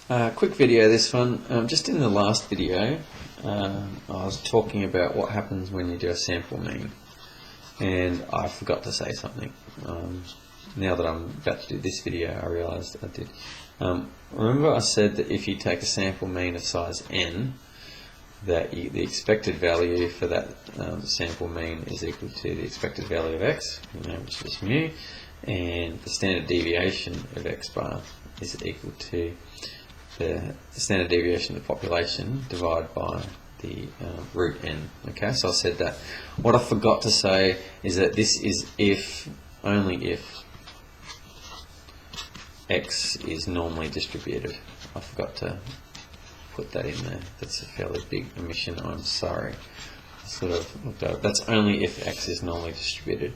Quick video this one. Just in the last video I was talking about what happens when you do a sample mean, and I forgot to say something. Now that I'm about to do this video I realised I did. Remember I said that if you take a sample mean of size n, that the expected value for that sample mean is equal to the expected value of x, which is mu, and the standard deviation of x bar is equal to the standard deviation of the population divided by the root n. Okay, so I said that. What I forgot to say is that this is if, only if, x is normally distributed. I forgot to put that in there. That's a fairly big omission, I'm sorry. That's only if x is normally distributed.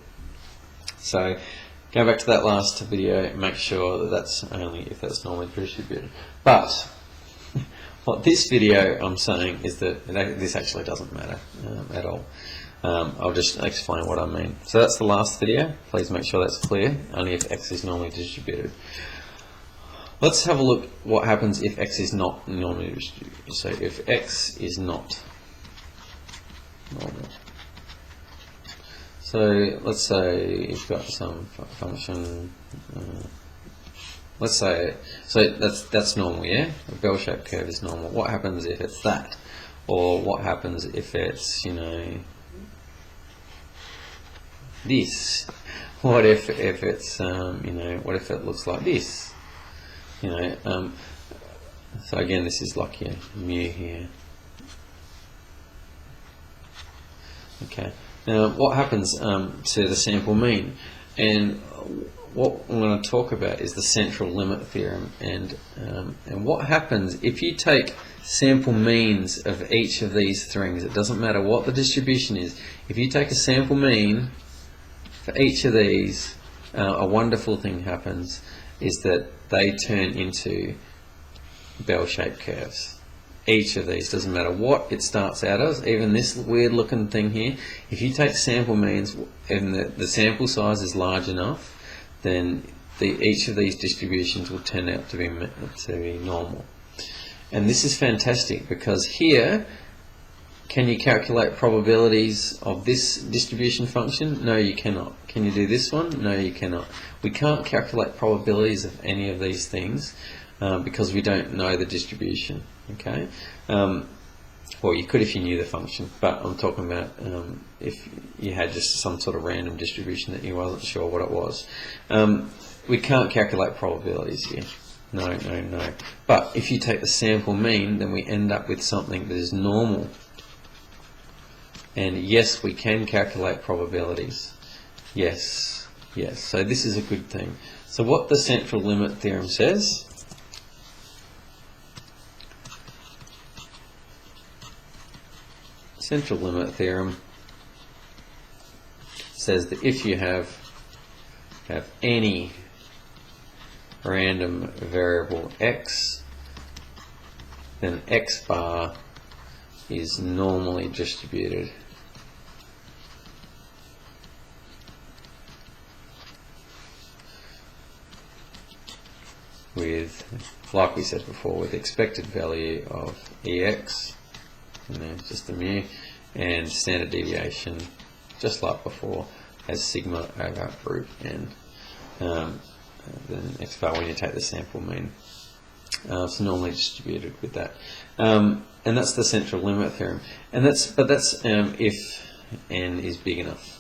So go back to that last video, make sure that that's only if that's normally distributed. But what this video I'm saying is that this actually doesn't matter at all. I'll just explain what I mean. So that's the last video. Please make sure that's clear. Only if x is normally distributed. Let's have a look what happens if x is not normally distributed. So if x is not normal. So let's say you've got some function. Let's say that's normal, yeah. A bell-shaped curve is normal. What happens if it's that, or what happens if it's this? What if it's what if it looks like this? So again, this is like your mu here. Okay. Now, what happens to the sample mean? And what I'm going to talk about is the central limit theorem. And what happens if you take sample means of each of these things? It doesn't matter what the distribution is. If you take a sample mean for each of these, a wonderful thing happens, is that they turn into bell-shaped curves. Each of these, doesn't matter what it starts out as, even this weird looking thing here, if you take sample means and the sample size is large enough, then each of these distributions will turn out to be normal. And this is fantastic because here, can you calculate probabilities of this distribution function? No, you cannot. Can you do this one? No, you cannot. We can't calculate probabilities of any of these things because we don't know the distribution. Okay, well, you could if you knew the function, but I'm talking about if you had just some sort of random distribution that you wasn't sure what it was. We can't calculate probabilities here. No. But if you take the sample mean, then we end up with something that is normal. And yes, we can calculate probabilities. Yes. So this is a good thing. So what the central limit theorem says, central limit theorem says that if you have any random variable x, then x bar is normally distributed with, like we said before, with the expected value of ex, just the mu, and standard deviation, just like before, as sigma over root n. Then x bar when you take the sample mean. It's normally distributed with that. And that's the central limit theorem. And that's if n is big enough.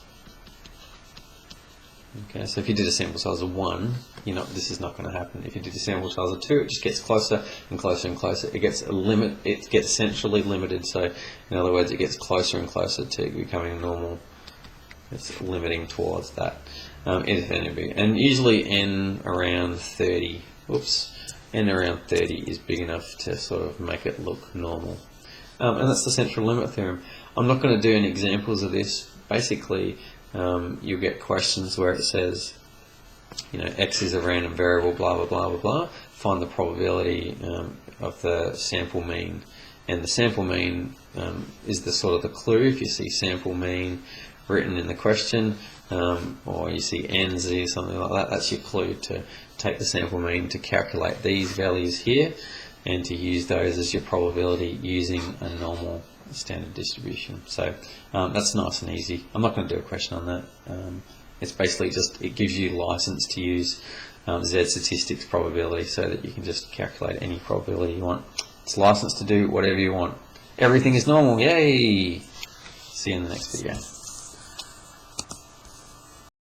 Okay, so if you did a sample size of 1, this is not going to happen. If you did a sample size of 2, it just gets closer and closer and closer. It gets it gets centrally limited. So in other words, it gets closer and closer to becoming normal. It's limiting towards that. If n is big, and usually n around 30. N around 30 is big enough to sort of make it look normal. And that's the central limit theorem. I'm not going to do any examples of this. Basically, you'll get questions where it says, x is a random variable, blah, blah, blah, blah, blah. Find the probability of the sample mean. And the sample mean is the sort of the clue. If you see sample mean written in the question, or you see NZ, something like that, that's your clue to take the sample mean to calculate these values here. and to use those as your probability using a normal standard distribution. So that's nice and easy. I'm not going to do a question on that. It's basically just, it gives you license to use Z statistics probability so that you can just calculate any probability you want. It's licensed to do whatever you want. Everything is normal. Yay! See you in the next video.